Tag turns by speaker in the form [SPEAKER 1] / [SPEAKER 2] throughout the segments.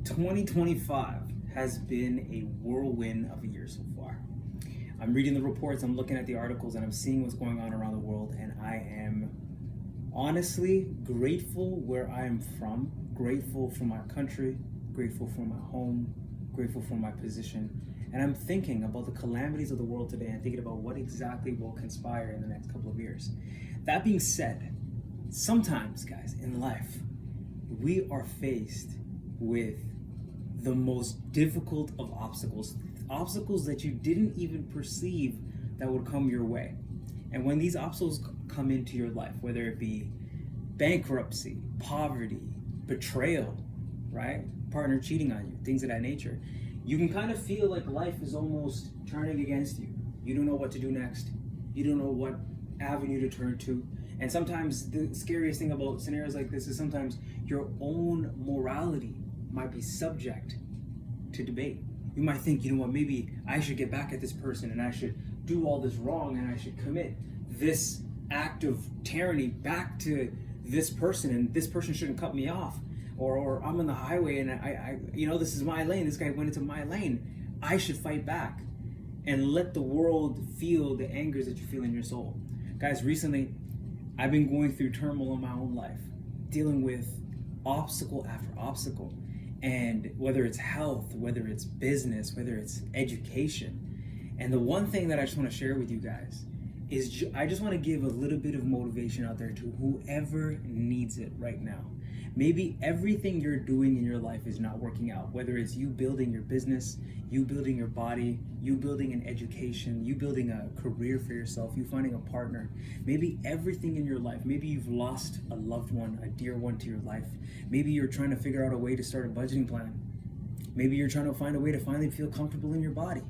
[SPEAKER 1] 2025 has been a whirlwind of a year so far. I'm reading the reports, I'm looking at the articles, and I'm seeing what's going on around the world, and I am honestly grateful where I am from, grateful for my country, grateful for my home, grateful for my position, and I'm thinking about the calamities of the world today and thinking about what exactly will conspire in the next couple of years. That being said, sometimes, guys, in life, we are faced with the most difficult of obstacles that you didn't even perceive that would come your way. And when these obstacles come into your life, whether it be bankruptcy, poverty, betrayal, right? Partner cheating on you, things of that nature, you can kind of feel like life is almost turning against you. You don't know what to do next. You don't know what avenue to turn to. And sometimes the scariest thing about scenarios like this is sometimes your own morality might be subject to debate. You might think, you know what, maybe I should get back at this person and I should do all this wrong and I should commit this act of tyranny back to this person and this person shouldn't cut me off. Or I'm on the highway and I this is my lane, this guy went into my lane. I should fight back and let the world feel the angers that you feel in your soul. Guys, recently I've been going through turmoil in my own life, dealing with obstacle after obstacle. And whether it's health, whether it's business, whether it's education. And the one thing that I just want to share with you guys is I just want to give a little bit of motivation out there to whoever needs it right now. Maybe everything you're doing in your life is not working out, whether it's you building your business, you building your body, you building an education, you building a career for yourself, you finding a partner. Maybe everything in your life, maybe you've lost a loved one, a dear one to your life. Maybe you're trying to figure out a way to start a budgeting plan. Maybe you're trying to find a way to finally feel comfortable in your body.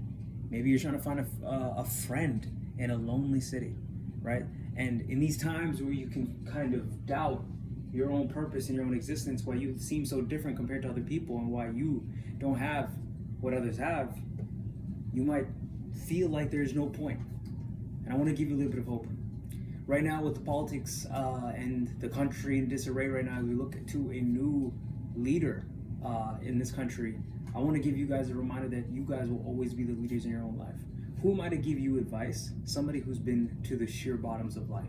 [SPEAKER 1] Maybe you're trying to find a friend in a lonely city, right? And in these times where you can kind of doubt your own purpose and your own existence, why you seem so different compared to other people and why you don't have what others have, you might feel like there's no point. And I want to give you a little bit of hope. Right now with the politics and the country in disarray right now, we look to a new leader in this country. I want to give you guys a reminder that you guys will always be the leaders in your own life. Who am I to give you advice? Somebody who's been to the sheer bottoms of life,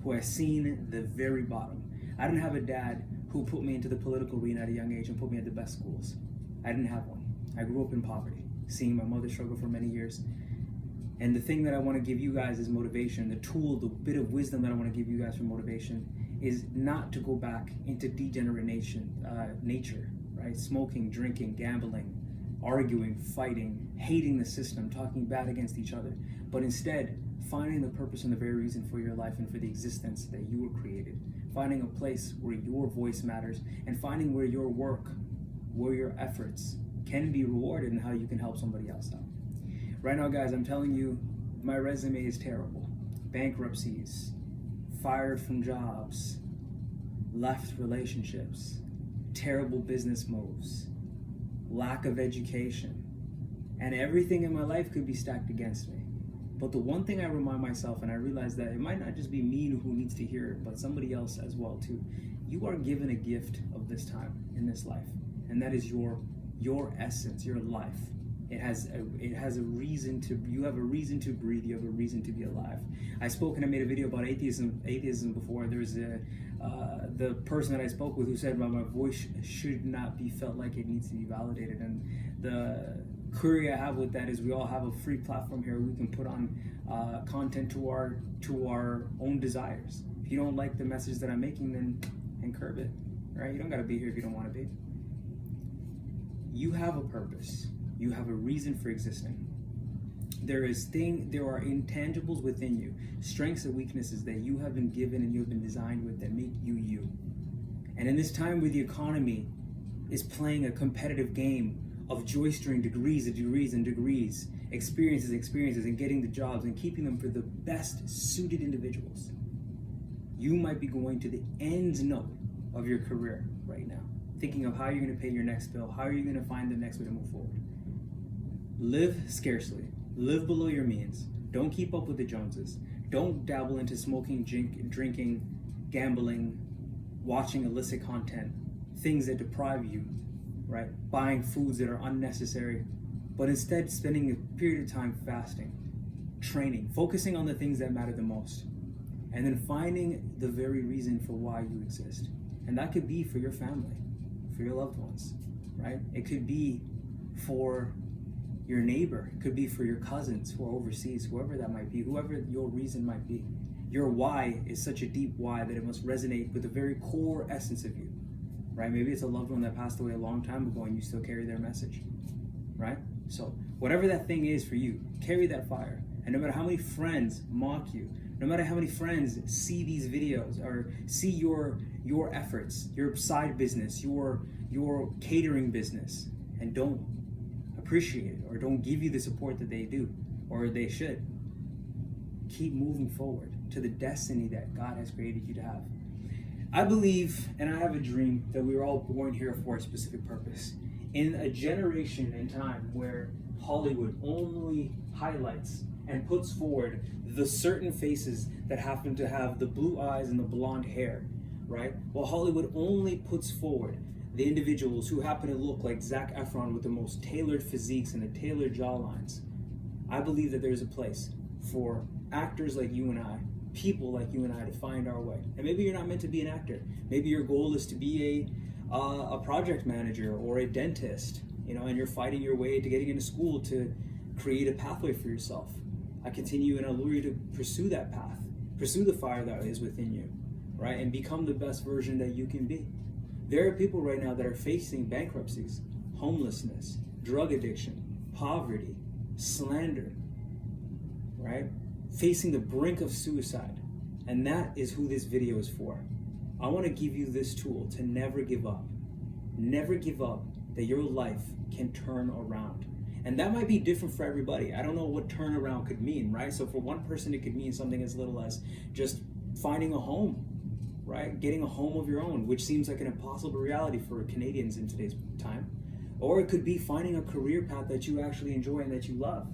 [SPEAKER 1] who has seen the very bottom. I didn't have a dad who put me into the political arena at a young age and put me at the best schools. I didn't have one. I grew up in poverty, seeing my mother struggle for many years. And the thing that I want to give you guys is motivation. The tool, the bit of wisdom that I want to give you guys for motivation is not to go back into degenerate nature, right? Smoking, drinking, gambling, arguing, fighting, hating the system, talking bad against each other, but instead finding the purpose and the very reason for your life and for the existence that you were created. Finding a place where your voice matters and finding where your work, where your efforts can be rewarded and how you can help somebody else out. Right now, guys, I'm telling you, my resume is terrible. Bankruptcies, fired from jobs, left relationships, terrible business moves, lack of education, and everything in my life could be stacked against me. But the one thing I remind myself, and I realize that it might not just be me who needs to hear it, but somebody else as well too. You are given a gift of this time in this life, and that is your essence, your life. It has a reason to. You have a reason to breathe. You have a reason to be alive. I spoke and I made a video about atheism before. There was the person that I spoke with who said, "Well, my voice should not be felt like it needs to be validated." And the query I have with that is we all have a free platform here. We can put on content to our own desires. If you don't like the message that I'm making, then curb it, right? You don't got to be here if you don't want to be. You have a purpose. You have a reason for existing. There are intangibles within you, strengths and weaknesses that you have been given and you have been designed with that make you you. And in this time where the economy is playing a competitive game of joystering degrees, experiences, and getting the jobs and keeping them for the best suited individuals, you might be going to the end note of your career right now, thinking of how you're going to pay your next bill, how are you going to find the next way to move forward. Live scarcely, live below your means, don't keep up with the Joneses, don't dabble into smoking, drinking, gambling, watching illicit content, things that deprive you right? Buying foods that are unnecessary, but instead spending a period of time fasting, training, focusing on the things that matter the most, and then finding the very reason for why you exist. And that could be for your family, for your loved ones, right? It could be for your neighbor, it could be for your cousins who are overseas, whoever that might be, whoever your reason might be. Your why is such a deep why that it must resonate with the very core essence of you, right? Maybe it's a loved one that passed away a long time ago and you still carry their message, right? So whatever that thing is for you, carry that fire. And no matter how many friends mock you, no matter how many friends see these videos or see your efforts, your side business, your catering business, and don't appreciate it or don't give you the support that they do or they should, keep moving forward to the destiny that God has created you to have. I believe and I have a dream that we were all born here for a specific purpose. In a generation and time where Hollywood only highlights and puts forward the certain faces that happen to have the blue eyes and the blonde hair, right? Well, Hollywood only puts forward the individuals who happen to look like Zac Efron with the most tailored physiques and the tailored jawlines. I believe that there's a place for actors like you and I, people like you and I, to find our way. And maybe you're not meant to be an actor. Maybe your goal is to be a project manager or a dentist, and you're fighting your way to getting into school to create a pathway for yourself. I continue and allure you to pursue that path, pursue the fire that is within you, right? And become the best version that you can be. There are people right now that are facing bankruptcies, homelessness, drug addiction, poverty, slander, right? Facing the brink of suicide. And that is who this video is for. I want to give you this tool to never give up. Never give up that your life can turn around. And that might be different for everybody. I don't know what turnaround could mean, right? So for one person, it could mean something as little as just finding a home, right? Getting a home of your own, which seems like an impossible reality for Canadians in today's time. Or it could be finding a career path that you actually enjoy and that you love,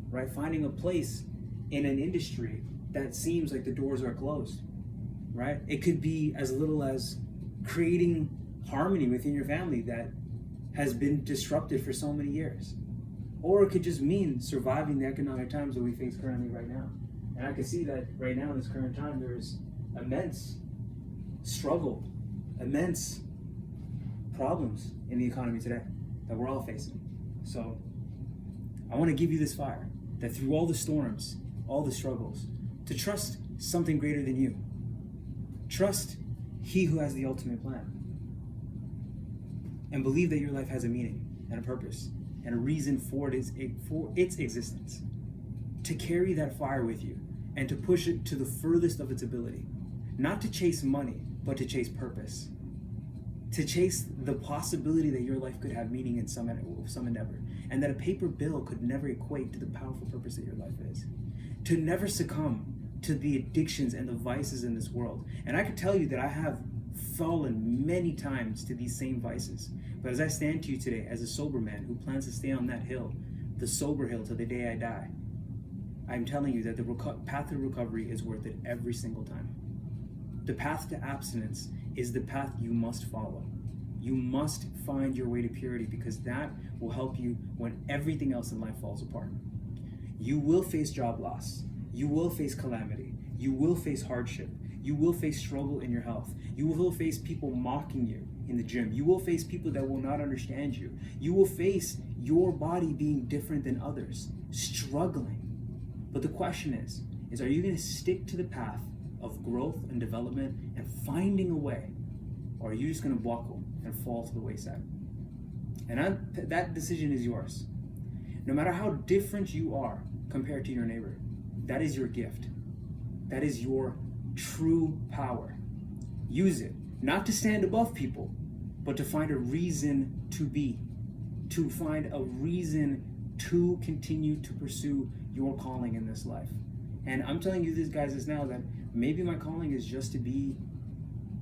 [SPEAKER 1] right? Finding a place in an industry that seems like the doors are closed, right? It could be as little as creating harmony within your family that has been disrupted for so many years. Or it could just mean surviving the economic times that we face currently right now. And I can see that right now in this current time, there's immense struggle, immense problems in the economy today that we're all facing. So I want to give you this fire that through all the storms, all the struggles, to trust something greater than you. Trust He who has the ultimate plan. And believe that your life has a meaning and a purpose and a reason for its existence. To carry that fire with you and to push it to the furthest of its ability. Not to chase money, but to chase purpose. To chase the possibility that your life could have meaning in some endeavor. And that a paper bill could never equate to the powerful purpose that your life is. To never succumb to the addictions and the vices in this world. And I could tell you that I have fallen many times to these same vices. But as I stand to you today as a sober man who plans to stay on that hill, the sober hill till the day I die, I'm telling you that the path to recovery is worth it every single time. The path to abstinence is the path you must follow. You must find your way to purity because that will help you when everything else in life falls apart. You will face job loss. You will face calamity. You will face hardship. You will face struggle in your health. You will face people mocking you in the gym. You will face people that will not understand you. You will face your body being different than others, struggling. But the question is are you going to stick to the path of growth and development and finding a way? Or are you just going to buckle and fall to the wayside? And that decision is yours. No matter how different you are compared to your neighbor, that is your gift. That is your true power. Use it, not to stand above people, but to find a reason to be, to find a reason to continue to pursue your calling in this life. And I'm telling you this, guys, now that maybe my calling is just to be,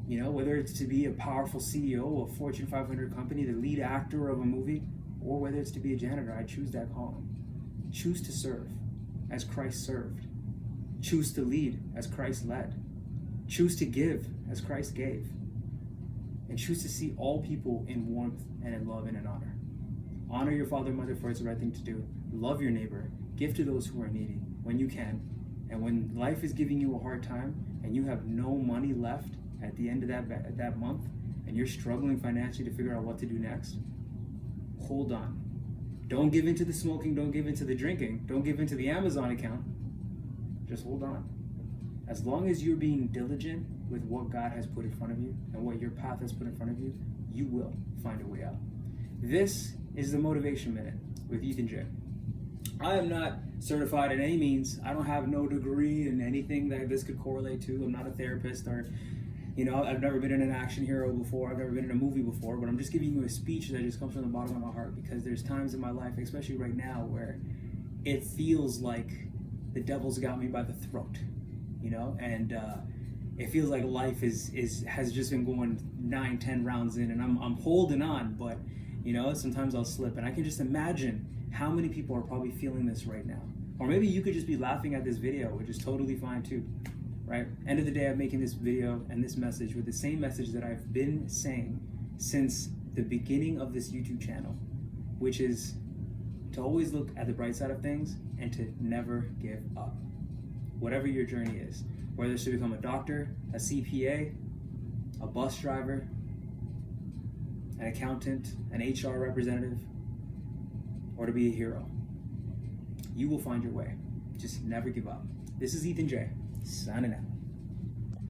[SPEAKER 1] whether it's to be a powerful CEO of a Fortune 500 company, the lead actor of a movie, or whether it's to be a janitor, I choose that calling. Choose to serve as Christ served. Choose to lead as Christ led. Choose to give as Christ gave. and choose to see all people in warmth and in love and in honor. Honor your father and mother, for it's the right thing to do. Love your neighbor. Give to those who are needy when you can. And when life is giving you a hard time and you have no money left at the end of that month, and you're struggling financially to figure out what to do next, hold on. Don't give in to the smoking. Don't give in to the drinking. Don't give in to the Amazon account. Just hold on. As long as you're being diligent with what God has put in front of you and what your path has put in front of you, you will find a way out. This is the Motivation Minute with Ethan J. I am not certified in any means. I don't have no degree in anything that this could correlate to. I'm not a therapist or, I've never been in an action hero before. I've never been in a movie before, but I'm just giving you a speech that just comes from the bottom of my heart, because there's times in my life, especially right now, where it feels like the devil's got me by the throat, and it feels like life has just been going 9-10 rounds in, and I'm holding on, but sometimes I'll slip, and I can just imagine how many people are probably feeling this right now. Or maybe you could just be laughing at this video, which is totally fine too, right? End of the day, I'm making this video and this message with the same message that I've been saying since the beginning of this YouTube channel, which is to always look at the bright side of things and to never give up. Whatever your journey is, whether it's to become a doctor, a CPA, a bus driver, an accountant, an HR representative, or to be a hero, you will find your way. Just never give up. This is Ethan J, signing out.